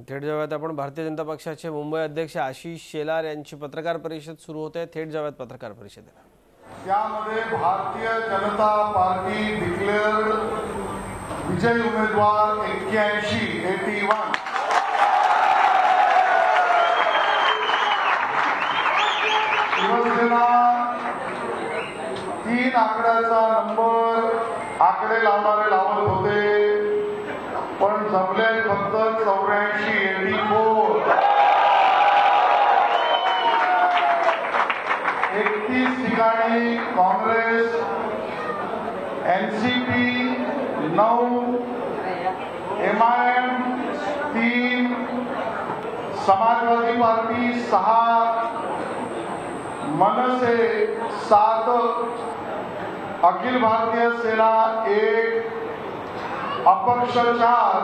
थेट जाऊयात आपण भारतीय जनता पक्षाचे मुंबई अध्यक्ष आशिष शेलार यांची पत्रकार परिषद सुरू होते। थेट जाऊयात पत्रकार परिषदेला। त्यामध्ये भारतीय जनता पार्टी डिक्लेअर्ड विजयी उमेदवार 81 शिवसेना 3 आकड्याचा नंबर आकडे लावणारे लावत होते, पण जमले फक्त 84 31 ठिकाणी काँग्रेस, एनसीपी 9, MIM 3, समाजवादी पार्टी 6, मनसे 7, अखिल भारतीय सेना 1, अपक्ष 4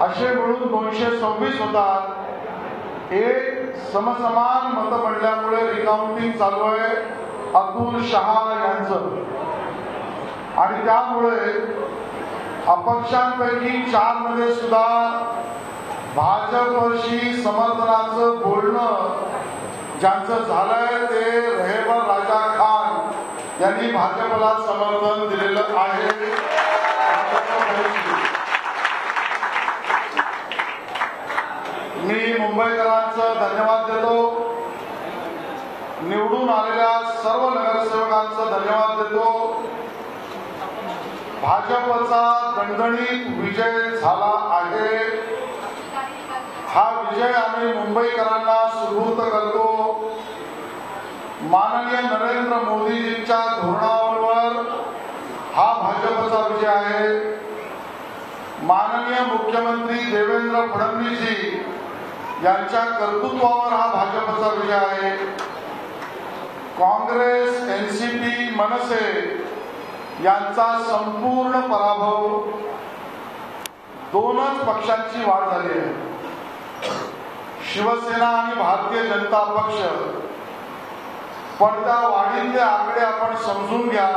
असे मिळून 226 होतात। एक समसमान मत पडल्यामुळे रिकाउंटिंग चालू आहे अतुल शहा यांचं, आणि त्यामुळे अपक्षांपैकी 4 मध्ये सुद्धा भाजपशी समर्थनाचं बोलणं ज्यांचं झालंय ते रहेबर राजा खान यांनी भाजपला समर्थन दिलेलं आहे। मी मुंबईकरांचं धन्यवाद देतो, निवडून आलेल्या सर्व नगरसेवकांचं धन्यवाद देतो। भाजपचा दणदणीत विजय झाला आहे। हा विजय आम्ही मुंबईकरांना सुपूर्द करतो। माननीय नरेंद्र मोदीजींच्या धोरणांवर हा भाजपचा विजय आहे। माननीय मुख्यमंत्री देवेंद्र फडणवीसजी यांच्या कर्तृत्वावर हा भाजपचा विजय आहे। काँग्रेस, एनसीपी, मनसे यांचा संपूर्ण पराभव, 2च पक्षांची वाढ झाली आहे, शिवसेना आणि भारतीय जनता पक्ष। पण त्या वाढीतले आकडे आपण समजून घ्या।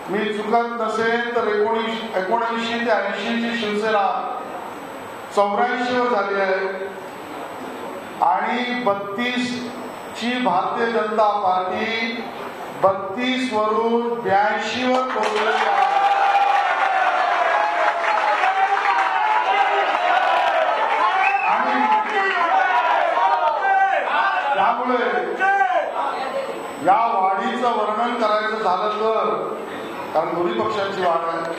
मी चुकत नसेल तर 79 ते 80 ची शिवसेना 84 वर झाली आहे, आणि 32 ची भारतीय जनता पार्टी 32 वरून 82 वर पोहोचलेली आहे। आणि त्यामुळे या वाढीचं वर्णन करायचं झालं तर, कारण दोन्ही पक्षांची वाढ आहे,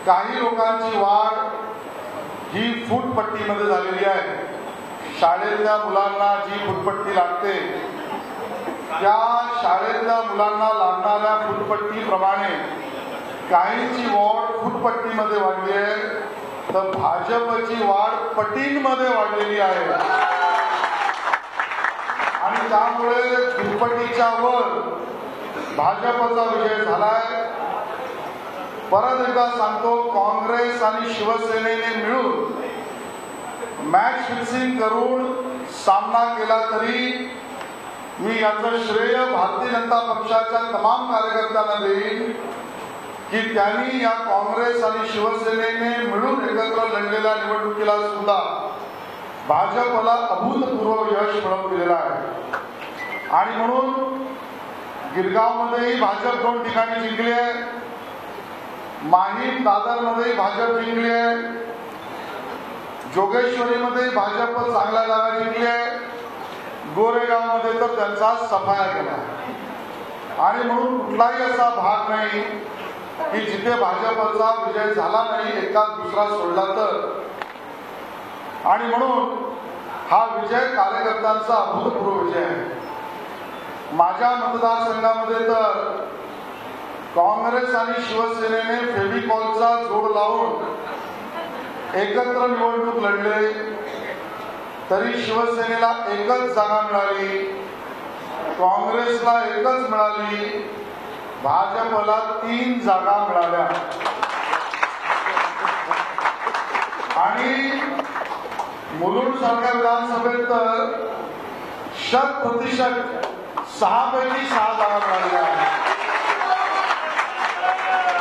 काही लोकांची वाढ ही फुटपट्टीमध्ये झालेली आहे। शाळेतल्या मुलांना जी फुटपट्टी लागते त्या शाळेतल्या मुलांना लागणाऱ्या फुटपट्टीप्रमाणे काहींची वाढ फुटपट्टीमध्ये वाढली आहे, तर भाजपची वाढ पटींमध्ये वाढलेली आहे। आणि त्यामुळे दुप्पटीच्या वर भाजपचा विजय झालाय। परत एकदा सांगतो, काँग्रेस आणि शिवसेनेने मिळून मॅच फिक्सिंग करून सामना केला तरी मी याचं श्रेय भारतीय जनता पक्षाच्या तमाम कार्यकर्त्यांना देईन की त्यांनी या काँग्रेस आणि शिवसेनेने मिळून एकत्र लढलेल्या निवडणुकीला सुद्धा भाजपला अभूतपूर्व यश मिळवून दिलेलं आहे। आणि म्हणून गिरगावमध्येही भाजप 2 ठिकाणी जिंकली आहे, माहीम दादरमध्ये भाजप जिंकली आहे, जोगेश्वरीमध्ये भाजप चांगल्या जागा जिंकली आहे, गोरेगावमध्ये तर त्यांचा सफाया केला। आणि म्हणून कुठलाही असा भाग नाही की जिथे भाजपचा विजय झाला नाही, एकाच दुसरा सोडला तर। आणि म्हणून हा विजय कार्यकर्त्यांचा अभूतपूर्व विजय आहे। माझ्या मतदारसंघामध्ये तर काँग्रेस आणि शिवसेनेने फेविकॉलचा जोड लावून एकत्र निवडणूक लढले, तरी शिवसेनेला 1च जागा मिळाली, काँग्रेसला 1च मिळाली, भाजपला 3 जागा मिळाल्या। आणि मुलुंड सारख्या विधानसभेत तर 100% 6 पैकी 6 जागा मिळाल्या आहेत।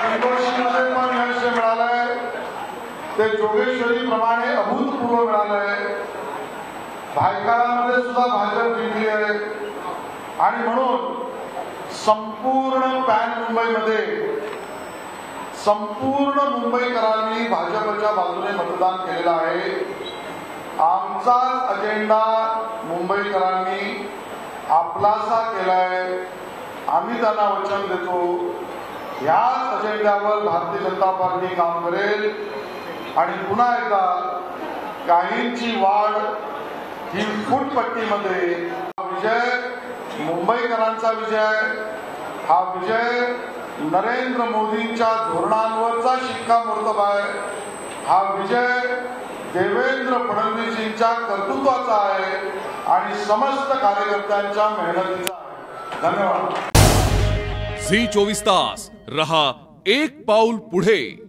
दिग्दर्शनामध्ये पण यश मिळालंय, ते जोगेश्वरी प्रमाणे अभूतपूर्व मिळालंय. भायखळामध्ये सुद्धा भाजप जिंकली आहे आणि म्हणून संपूर्ण पॅन मुंबईमध्ये संपूर्ण मुंबईकरांनी भाजपच्या बाजूने मतदान केलेलं आहे. आमचाच अजेंडा मुंबईकरांनी आपलासा केलाय. आम्ही त्यांना वचन देतो याच अजेंड्यावर भारतीय जनता पार्टी काम करेल आणि पुन्हा एकदा काहींची वाढ ही फूटपट्टीमध्ये. हा विजय मुंबईकरांचा विजय, हा विजय नरेंद्र मोदींच्या धोरणांवरचा शिक्कामोर्तब आहे. हा विजय देवेंद्र फडणवीसजींच्या कर्तृत्वाचा आहे आणि समस्त कार्यकर्त्यांच्या मेहनतीचा आहे. धन्यवाद. झी 24 तास रहा एक पाऊल पुढे.